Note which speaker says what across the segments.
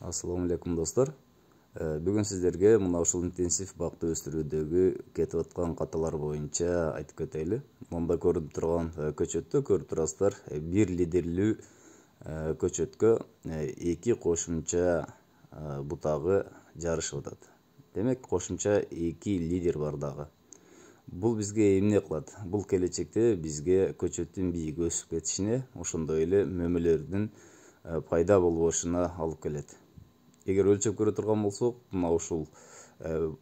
Speaker 1: Ассаламу алейкум достор. Бүгүн сиздерге мына ушул интенсив бакты өстүрүүдөгү кетип аткан каталар боюнча айтып кетели. Монда көрүнүп турган көчөттө көрүп турасыздар, бир лидерлүү көчөткө эки кошумча бутагы жарышып атат. Демек, кошумча эки лидер бар дагы. Бул бизге эмне кылат? Бул келечекте бизге көчөттүн бийиги өсүп кетишине, ошондой эле мөмөлөрдүн пайда болбошуна алып келет. Эгер өлчөп көрө турган болсок, мына ушул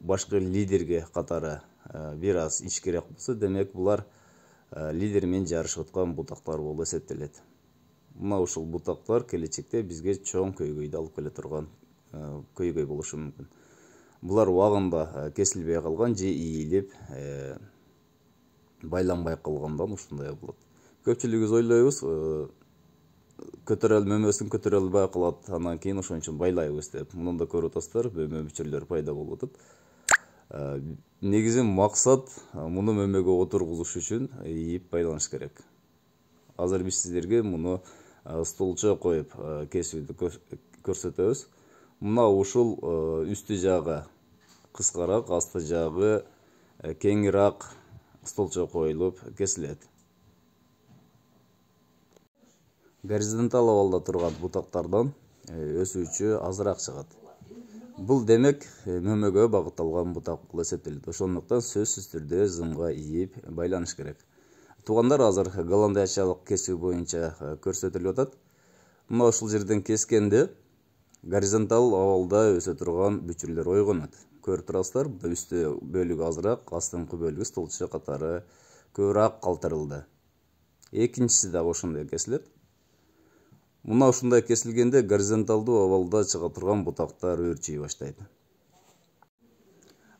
Speaker 1: башкы лидерге катары бир аз ичкирээк болсо, демек булар лидер менен жарышып аткан бутактар болуп эсептелет. Мына ушул бутактар келечекте бизге чоң көйгөйдү алып келе турган көйгөй болушу мүмкүн. Булар убагында кесилбей калган же ийилип байланбай калгандан ушундай болот. Көпчүлүгүбүз ойлойбуз, мөмөсүн көтөрө албай калат, анан кийин ошон үчүн байлайбыз деп. Мунда көрүп атасыздар, мөмө мүчөлөр пайда болуп атат. Негизи максат муну мөмөгө отургузуш үчүн ийип байланыш керек. Азыр биз сиздерге муну столчо коюп кесүүнү көрсөтөбүз. Мына ушул үстү жагы кыскараак, асты жагы кеңирээк столчо коюлуп кесилет. Горизонтал абалда турган бутактардан өсүүчү азыраак чыгат. Бул демек мөмөгө багытталган бутак болуп эсептелет. Ошондуктан сөзсүз түрдө зымга ийип байланыш керек. Туугандар, азыр голландиячалык кесүү боюнча көрсөтүлүп атат. Мына ушул жерден кескенде горизонтал абалда өсө турган бүчүрлөр ойгонот. Көрүп турасыздар, үстү бөлүгү азыраак, астыңкы бөлүгү столчо катары көбүрөөк калтырылды. Экинчиси да ошондой кесилет. Мына ушундай кесилгенде горизонталдуу абалда чыга турган бутактар өөрчүй баштайт.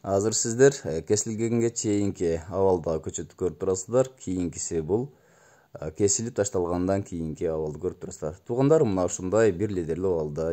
Speaker 1: Азыр сиздер кесилгенге чейинки абалдагы көчөттү көрүп турасыздар. Кийинкиси бул кесилип ташталгандан кийинки абалды көрүп турасыздар. Туугандар, мына ушундай бир лидерлүү абалда